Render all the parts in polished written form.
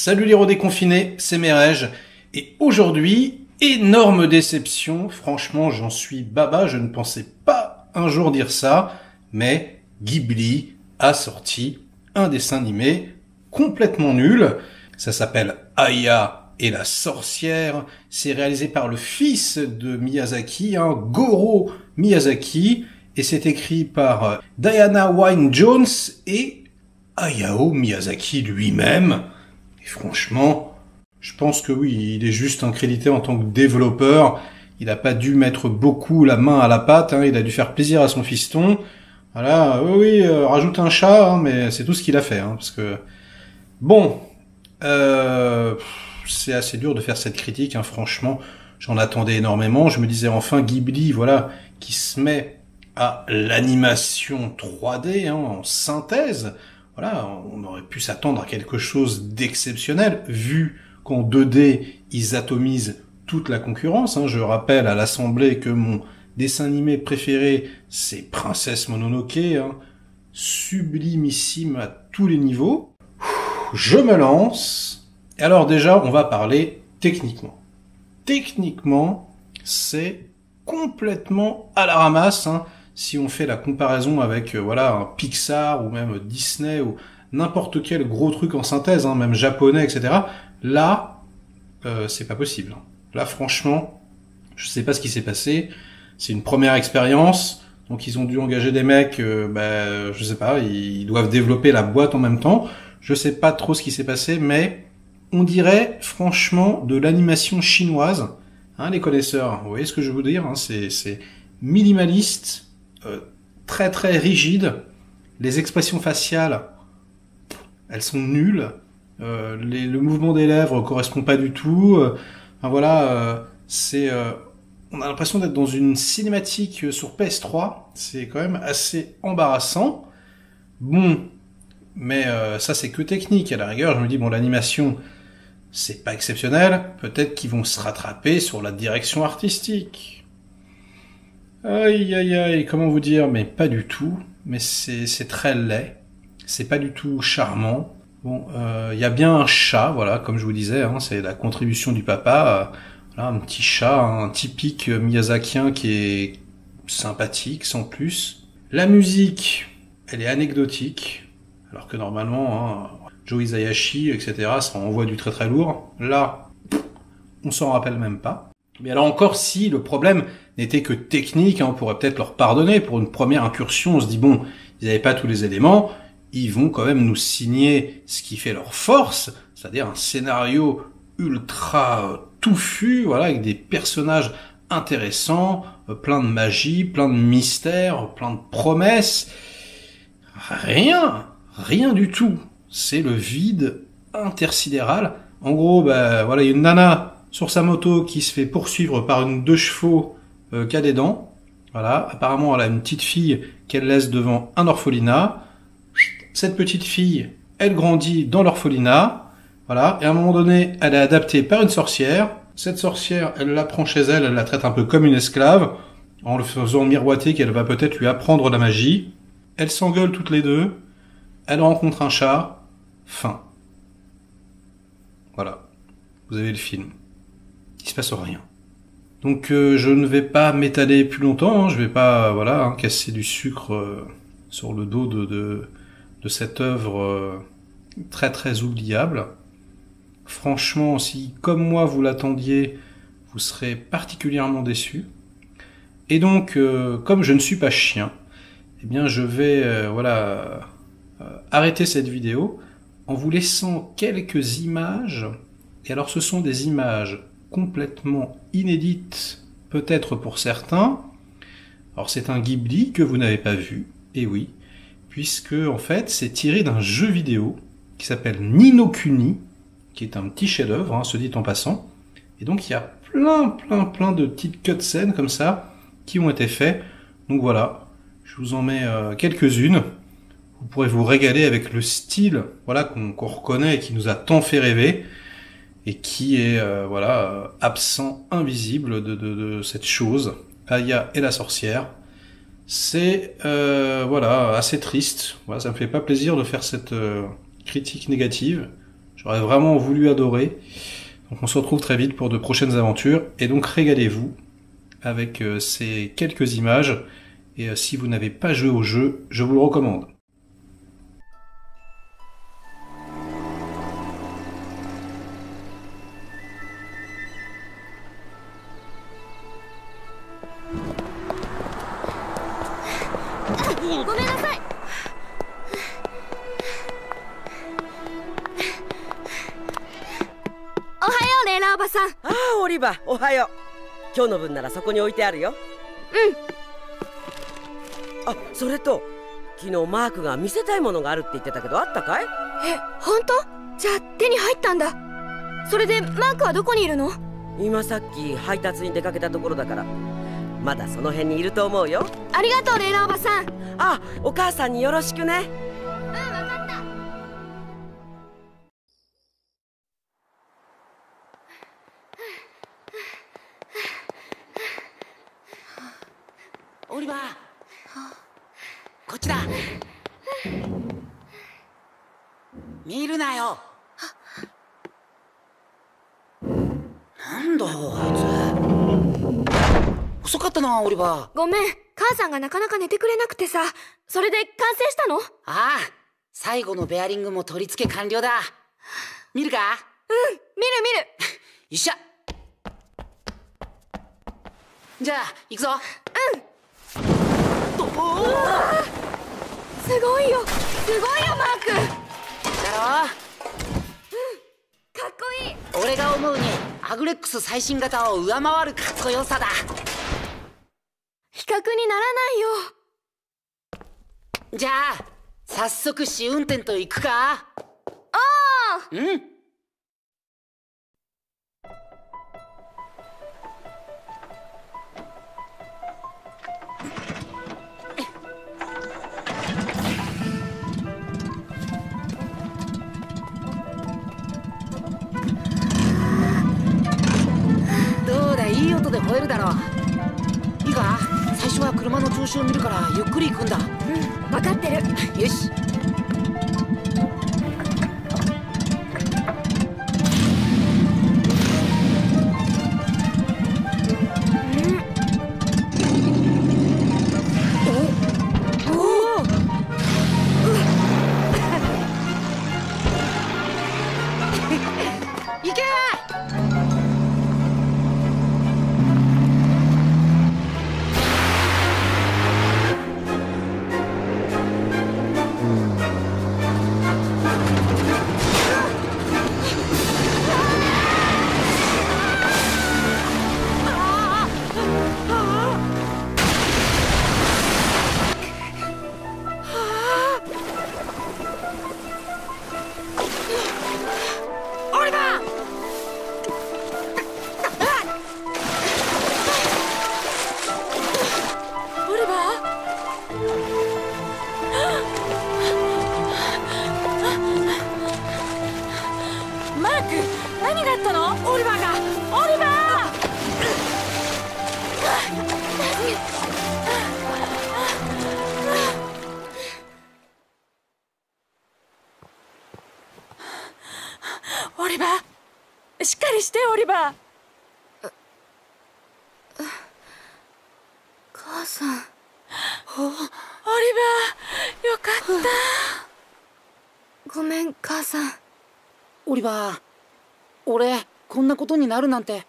Salut les redéconfinés, c'est Merege. Et aujourd'hui, énorme déception. Franchement, j'en suis baba. Je ne pensais pas un jour dire ça. Mais Ghibli a sorti un dessin animé complètement nul. Ça s'appelle Aya et la sorcière. C'est réalisé par le fils de Miyazaki, Goro Miyazaki. Et c'est écrit par Diana Wynne-Jones et Hayao Miyazaki lui-même. Et franchement, je pense que oui, il est juste crédité en tant que développeur. Il n'a pas dû mettre beaucoup la main à la pâte. Il a dû faire plaisir à son fiston. Voilà, oui, rajoute un chat, mais c'est tout ce qu'il a fait. Parce que bon, c'est assez dur de faire cette critique. Franchement, j'en attendais énormément. Je me disais enfin Ghibli, voilà, qui se met à l'animation 3D en synthèse. Voilà, on aurait pu s'attendre à quelque chose d'exceptionnel, vu qu'en 2D, ils atomisent toute la concurrence. Je rappelle à l'Assemblée que mon dessin animé préféré, c'est Princesse Mononoke, sublimissime à tous les niveaux. Je me lance. Et alors déjà, on va parler techniquement. Techniquement, c'est complètement à la ramasse, si on fait la comparaison avec un Pixar ou même Disney ou n'importe quel gros truc en synthèse, même japonais, etc. Là, c'est pas possible. Là, franchement, je sais pas ce qui s'est passé. C'est une première expérience, donc ils ont dû engager des mecs. Je sais pas, ils doivent développer la boîte en même temps. Je sais pas trop ce qui s'est passé, mais on dirait franchement de l'animation chinoise. Les connaisseurs, vous voyez ce que je veux dire, c'est minimaliste. Très très rigide, les expressions faciales, elles sont nulles, le mouvement des lèvres correspond pas du tout. On a l'impression d'être dans une cinématique sur PS3, c'est quand même assez embarrassant. Bon, mais ça c'est que technique. À la rigueur, je me dis l'animation c'est pas exceptionnel, peut-être qu'ils vont se rattraper sur la direction artistique. Aïe aïe aïe, comment vous dire, mais pas du tout, mais c'est très laid, c'est pas du tout charmant. Bon, y a bien un chat, voilà, comme je vous disais, c'est la contribution du papa, un petit chat, un typique miyazakien qui est sympathique, sans plus. La musique, elle est anecdotique, alors que normalement, Joe Hisaishi, etc., ça envoie du très très lourd. Là, on s'en rappelle même pas. Mais alors encore, si le problème n'était que technique, on pourrait peut-être leur pardonner. Pour une première incursion, on se dit, bon, ils n'avaient pas tous les éléments, ils vont quand même nous signer ce qui fait leur force, c'est-à-dire un scénario ultra touffu, avec des personnages intéressants, plein de magie, plein de mystères, plein de promesses. Rien du tout. C'est le vide intersidéral. En gros, il y a une nana sur sa moto qui se fait poursuivre par une 2 chevaux qui a des dents. Voilà, apparemment elle a une petite fille qu'elle laisse devant un orphelinat. Cette petite fille, elle grandit dans l'orphelinat. Voilà, et à un moment donné, elle est adaptée par une sorcière. Cette sorcière, elle la prend chez elle, elle la traite un peu comme une esclave, en le faisant miroiter qu'elle va peut-être lui apprendre la magie. Elles s'engueulent toutes les deux. Elle rencontre un chat. Fin. Voilà. Vous avez le film. Il se passe rien. Donc je ne vais pas m'étaler plus longtemps, je vais pas casser du sucre sur le dos de cette œuvre très très oubliable. Franchement, si comme moi vous l'attendiez, vous serez particulièrement déçus. Et donc comme je ne suis pas chien, eh bien je vais arrêter cette vidéo en vous laissant quelques images. Et alors ce sont des images complètement inédites, peut-être pour certains. Alors c'est un Ghibli que vous n'avez pas vu, et oui, puisque en fait c'est tiré d'un jeu vidéo qui s'appelle Ni no Kuni, qui est un petit chef-d'œuvre, se dit en passant. Et donc il y a plein de petites cutscenes comme ça qui ont été faits. Donc voilà, je vous en mets quelques-unes. Vous pourrez vous régaler avec le style qu'on reconnaît et qui nous a tant fait rêver. Et qui est absent, invisible de cette chose, Aya et la sorcière. C'est assez triste. Ça me fait pas plaisir de faire cette critique négative. J'aurais vraiment voulu adorer. Donc on se retrouve très vite pour de prochaines aventures. Et donc régalez-vous avec ces quelques images. Et si vous n'avez pas joué au jeu, je vous le recommande.ああ、オリバー、おはよう。今日の分ならそこに置いてあるよ。あ、それと昨日マークが見せたいものがあるって言ってたけど、あったかい？本当？じゃあ手に入ったんだ。それでマークはどこにいるの？今さっき配達に出かけたところだから、まだその辺にいると思うよ。ありがとう、レイラおばさん。あ、お母さんによろしくね。わかった。オリバー、こっちだ。見るなよ。なんだよあいつ。遅かったなオリバー。ごめん、母さんがなかなか寝てくれなくてさ。それで完成したの？ああ、最後のベアリングも取り付け完了だ。見るか？うん、見る。よっしゃ。じゃあ行くぞ。すごいよマーク。だろ？かっこいい。俺が思うにアグレックス最新型を上回るかっこよさだ。比較にならないよ。じゃあ早速試運転と行くか？ああ。うん。どうだ、いい音で吠えるだろう。いいか？最初は車の調子を見るからゆっくり行くんだ。分かってる。よし。行け！オリバー！オリバー？マーク、何があったの？オリバーが！オリバー！オリバー、しっかりしてオリバー。母さん。オリバー、よかった。ごめん、母さん。オリバー、俺こんなことになるなんて。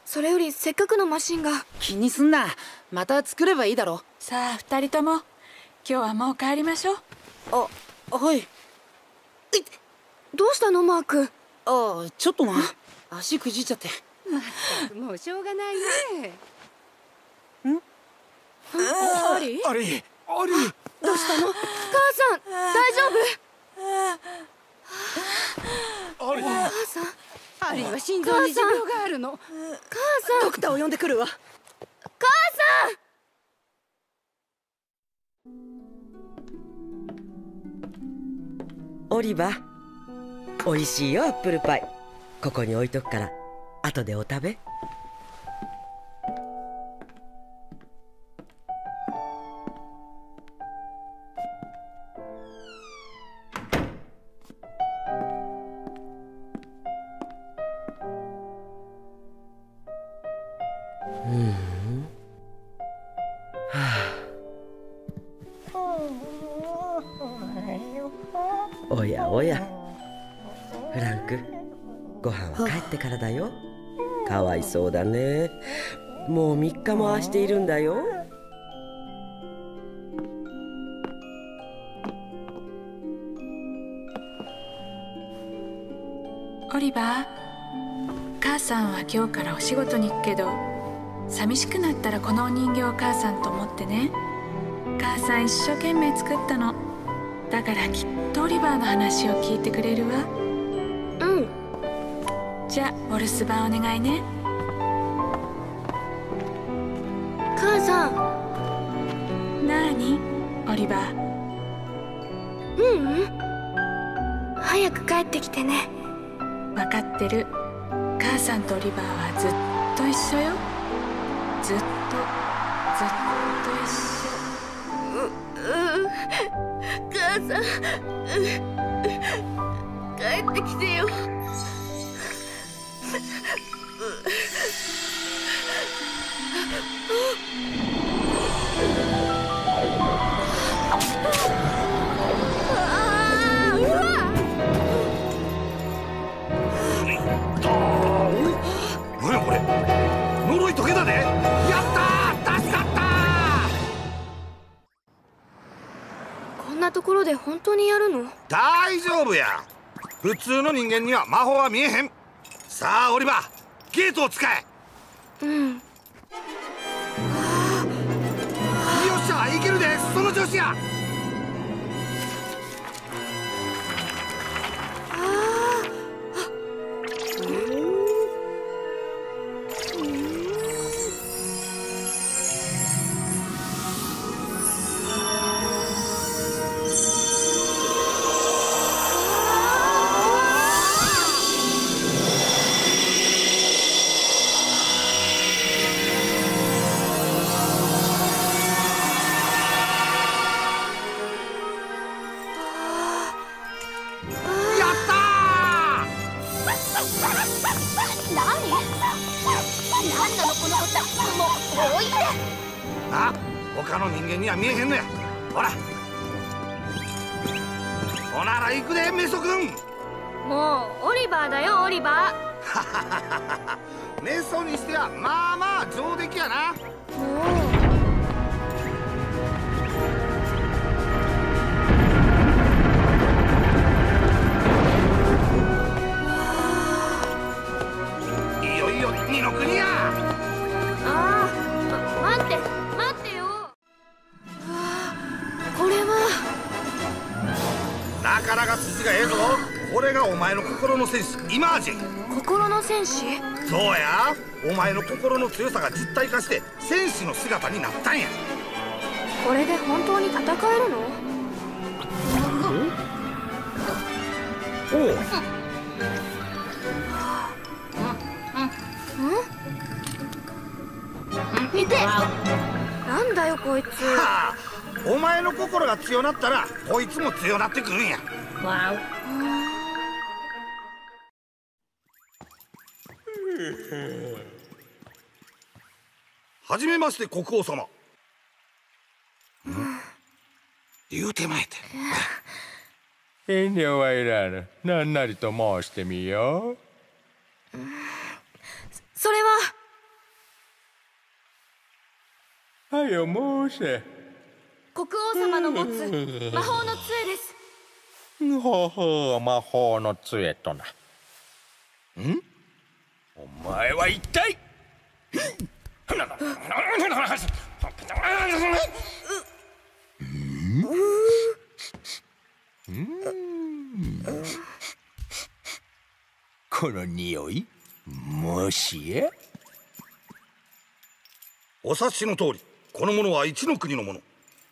それよりせっかくのマシンが。気にすんな、また作ればいいだろ。さあ二人とも今日はもう帰りましょう。あ、はい。どうしたのマーク？ああ、ちょっとな、足くじいちゃって。もうしょうがないね。アリ？アリどうしたの？母さん、大丈夫？アリ母さん、アリーは心臓に持病があるの。母さん、ドクターを呼んでくるわ。母さん。オリバー、おいしいよアップルパイ。ここに置いとくから後でお食べ。おやおや、フランク、ご飯は帰ってからだよ。かわいそうだね。もう3日もああしているんだよ。オリバー、母さんは今日からお仕事に行くけど、寂しくなったらこのお人形を母さんと思ってね。母さん一生懸命作ったの。だからきっとオリバーの話を聞いてくれるわ。うん。じゃあお留守番お願いね。母さん。なーに、オリバー。早く帰ってきてね。分かってる。母さんとオリバーはずっと一緒よ。ずっと一緒。母さん、帰ってきてよ。何やこれ、呪い解けたで。やったー、助かったー。こんなところで本当にやるの？大丈夫や。普通の人間には魔法は見えへん。さあオリバー、ゲートを使え。うん。よっしゃ、いけるで。その調子や。あ、他の人間には見えへんのや。ほら、ほなら行くで、メソ君。もうオリバーだよ、オリバー。メソにしてはまあまあ上出来やな。いよいよ二の国や。待ってよ。これはなかなか筋がええぞ。これがお前の心の戦士イマージン。心の戦士？そうや、お前の心の強さが実体化して戦士の姿になったんや。これで本当に戦えるの？おう。見て。なんだよこいつ。はあ、お前の心が強なったらこいつも強なってくるんや。はじめまして国王様。言うてまえて。遠慮はいらぬ。何なりと申してみよう。それは。はよ申せ。国王様の持つ魔法の杖です。ほほう、魔法の杖とな。お前は一体。この匂い、もしや。お察しの通り、この者は一の国の者。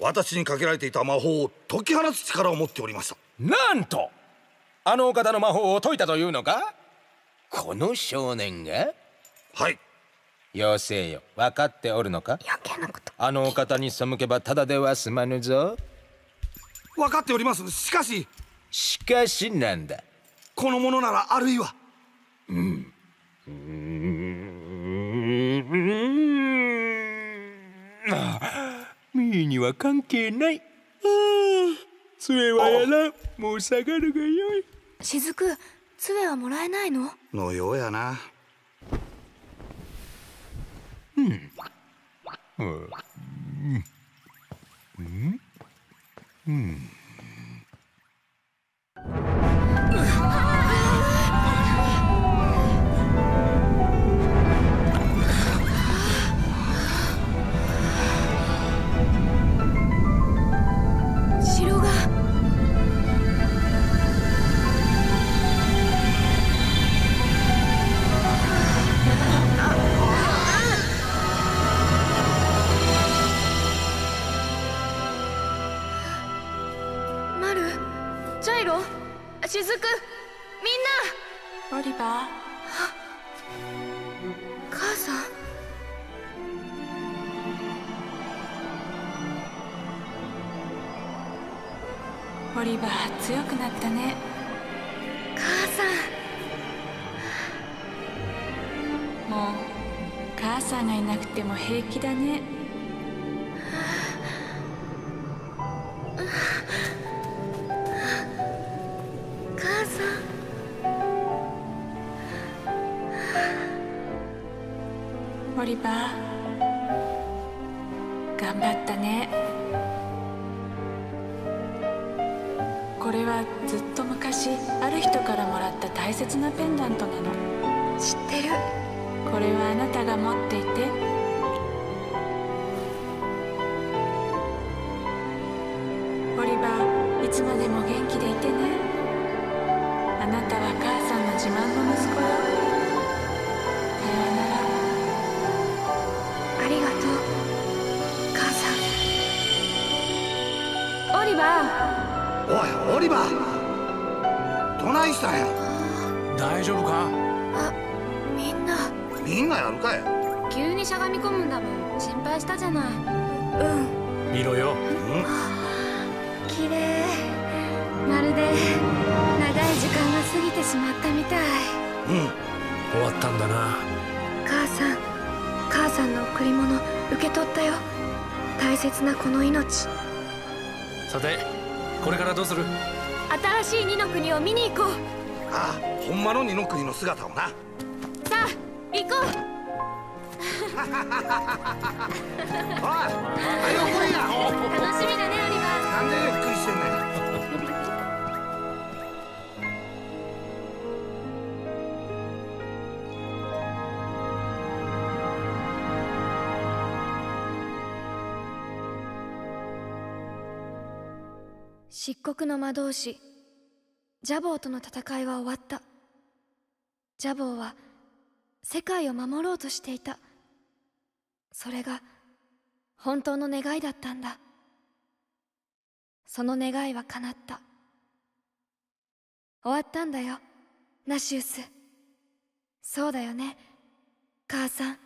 私にかけられていた魔法を解き放つ力を持っておりました。なんと、あのお方の魔法を解いたというのか。この少年が。はい。妖精よ、分かっておるのか。余計なこと。あのお方に背けばただでは済まぬぞ。分かっております。しかしなんだ。この者ならあるいは。ミーには関係ない。杖はやらん。もう下がるがよい。雫、杖はもらえないの？のようやな。城が。マル、ジャイロ、雫、みんな。オリバー、母さん。オリバー強くなったね。母さん。もう母さんがいなくても平気だね。母さん。オリバー、頑張ったね。これはずっと昔ある人からもらった大切なペンダントなの。知ってる。これはあなたが持っていて。オリバー、いつまでも元気でいてね。あなたは母さんの自慢の息子よ。さようなら。ありがとう、母さん。オリバー。おいオリバー、どないしたんや。大丈夫か？あ、みんな。みんなやるかや。急にしゃがみ込むんだもん。心配したじゃない。見ろよ。綺麗。まるで長い時間が過ぎてしまったみたい。終わったんだな。母さんの贈り物受け取ったよ。大切なこの命。さて、これからどうする？新しい二の国を見に行こう。ああ、ほんまの二の国の姿をな。さあ行こう。おい、はよ来いや。楽しみだね、オリバー。なんでゆっくりしてんねん。漆黒の魔導士ジャボーとの戦いは終わった。ジャボーは世界を守ろうとしていた。それが本当の願いだったんだ。その願いは叶った。終わったんだよ、ナシウス。そうだよね、母さん。